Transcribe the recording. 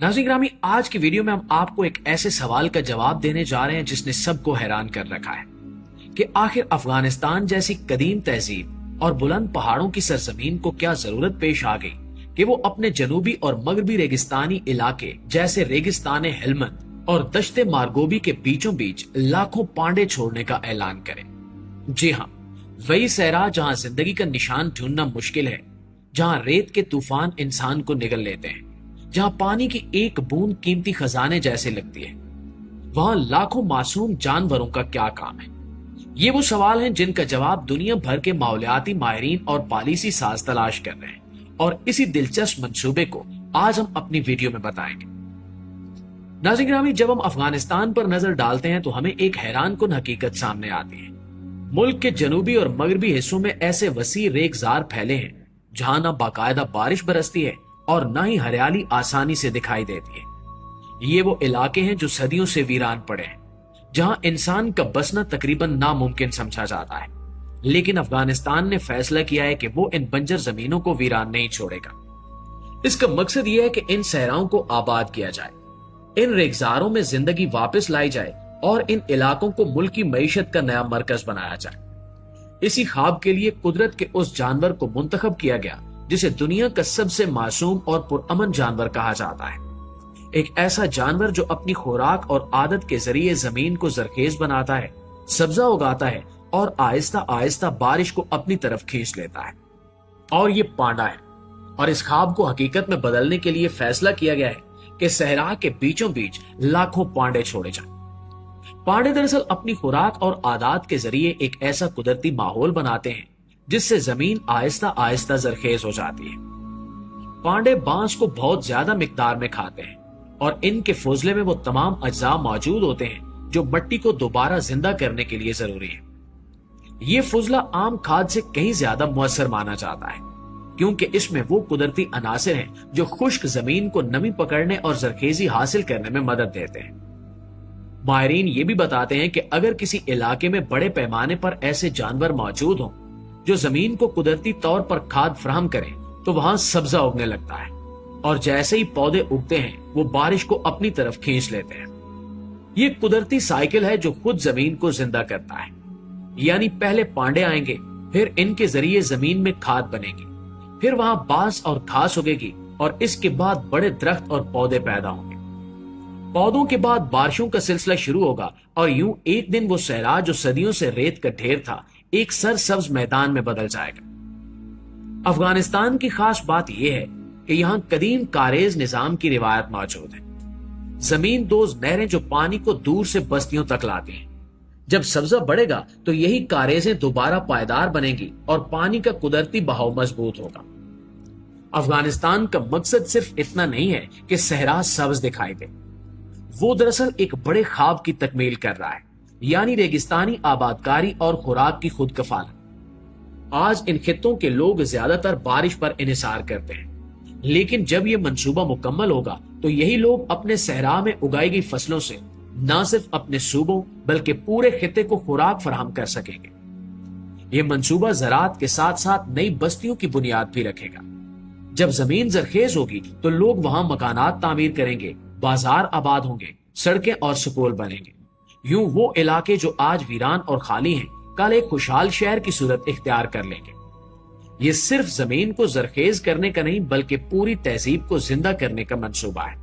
नाज़रीन ग्रामी, आज की वीडियो में हम आपको एक ऐसे सवाल का जवाब देने जा रहे हैं जिसने सबको हैरान कर रखा है कि आखिर अफगानिस्तान जैसी कदीम तहजीब और बुलंद पहाड़ों की सरजमीन को क्या जरूरत पेश आ गई कि वो अपने जनूबी और मगरबी रेगिस्तानी इलाके जैसे रेगिस्तान हेलमंद और दश्ते मारगोबी के बीचों बीच लाखों पांडे छोड़ने का ऐलान करें। जी हाँ, वही सहरा जहां जिंदगी का निशान ढूंढना मुश्किल है, जहां रेत के तूफान इंसान को निगल लेते हैं, जहां पानी की एक बूंद कीमती खजाने जैसे लगती है, वहां लाखों मासूम जानवरों का क्या काम है। ये वो सवाल हैं जिनका जवाब दुनिया भर के माहौलियाती माहिरीन और पॉलिसी साज तलाश कर रहे हैं, और इसी दिलचस्प मंसूबे को आज हम अपनी वीडियो में बताएंगे। नाज़रीन ग्रामी, जब हम अफगानिस्तान पर नजर डालते हैं तो हमें एक हैरान कुन हकीकत सामने आती है। मुल्क के जनूबी और मगरबी हिस्सों में ऐसे वसी रेगिस्तान फैले हैं जहां ना बाकायदा बारिश बरसती है और न ही हरियाली आसानी से दिखाई देती है। ये वो इलाके हैं जो सदियों से वीरान पड़े हैं, जहां इंसान का बसना तकरीबन नामुमकिन समझा जाता है। लेकिन अफगानिस्तान ने फैसला किया है कि वो इन बंजर जमीनों को वीरान नहीं छोड़ेगा। इसका मकसद यह है कि इन सहराओं को आबाद किया जाए, इन रेगिस्तानों में जिंदगी वापस लाई जाए और इन इलाकों को मुल्क की मईशत का नया मरकज बनाया जाए। इसी ख्वाब के लिए कुदरत के उस जानवर को मुंतखब किया गया जिसे दुनिया का सबसे मासूम और पुरअमन जानवर कहा जाता है। एक ऐसा जानवर जो अपनी खुराक और आदत के जरिए जमीन को जरखेज बनाता है, सब्जा उगाता है और आहिस्ता आहिस्ता बारिश को अपनी तरफ खींच लेता है। और ये पांडा है, और इस ख्वाब को हकीकत में बदलने के लिए फैसला किया गया है कि सहरा के बीचों बीच लाखों पांडे छोड़े जाएं। पांडे दरअसल अपनी खुराक और आदत के जरिए एक ऐसा कुदरती माहौल बनाते हैं जिससे जमीन आहिस्ता आहिस्ता जरखेज हो जाती है। पांडे बांस को बहुत ज्यादा मिकदार में खाते हैं और इनके फौजले में वो तमाम अज्जा मौजूद होते हैं जो मिट्टी को दोबारा जिंदा करने के लिए जरूरी है। ये फौजला आम खाद से कहीं ज्यादा मुअस्सर माना जाता है क्योंकि इसमें वो कुदरती अनासिर हैं जो खुश्क जमीन को नमी पकड़ने और जरखेजी हासिल करने में मदद देते हैं। माहिरीन ये भी बताते हैं कि अगर किसी इलाके में बड़े पैमाने पर ऐसे जानवर मौजूद हों जो जमीन को कुदरती तौर पर खाद फराहम करें तो वहां सब्जा उगने लगता है, और जैसे ही पौधे उगते हैं वो बारिश को अपनी तरफ खींच लेते हैं। ये कुदरती साइकिल है जो खुद जमीन को जिंदा करता है। यानी पहले पांडे आएंगे, फिर इनके जरिए जमीन में खाद बनेगी, फिर वहां बांस और घास उगेगी और इसके बाद बड़े दरख्त और पौधे पैदा होंगे। पौधों के बाद बारिशों का सिलसिला शुरू होगा और यूं एक दिन वो सहरा जो सदियों से रेत का ढेर था एक सरसब्ज मैदान में बदल जाएगा। अफगानिस्तान की खास बात यह है कि यहाँ कदीम कारेज निजाम की रिवायत मौजूद है। जमीन दोज नहरें जो पानी को दूर से बस्तियों तक लाती हैं। जब सब्जा बढ़ेगा तो यही कारेजें दोबारा पायदार बनेंगी और पानी का कुदरती बहाव मजबूत होगा। अफगानिस्तान का मकसद सिर्फ इतना नहीं है कि सहरा सब्ज दिखाई दे, वो दरअसल एक बड़े ख्वाब की तकमील कर रहा है, यानी रेगिस्तानी आबादकारी और खुराक की खुद कफालत। आज इन खित्तों के लोग ज्यादातर बारिश पर इन्हिसार करते हैं, लेकिन जब यह मंसूबा मुकम्मल होगा तो यही लोग अपने सहरा में उगाई गई फसलों से न सिर्फ अपने सूबों बल्कि पूरे खित्ते को खुराक फराहम कर सकेंगे। यह मंसूबा ज़राअत के साथ साथ नई बस्तियों की बुनियाद भी रखेगा। जब जमीन जरखेज होगी तो लोग वहां मकानात तामीर करेंगे, बाजार आबाद होंगे, सड़कें और स्कूल बनेंगे। यूं वो इलाके जो आज वीरान और खाली हैं कल एक खुशहाल शहर की सूरत इख्तियार कर लेंगे। ये सिर्फ जमीन को जरखेज करने का नहीं बल्कि पूरी तहजीब को जिंदा करने का मंसूबा है।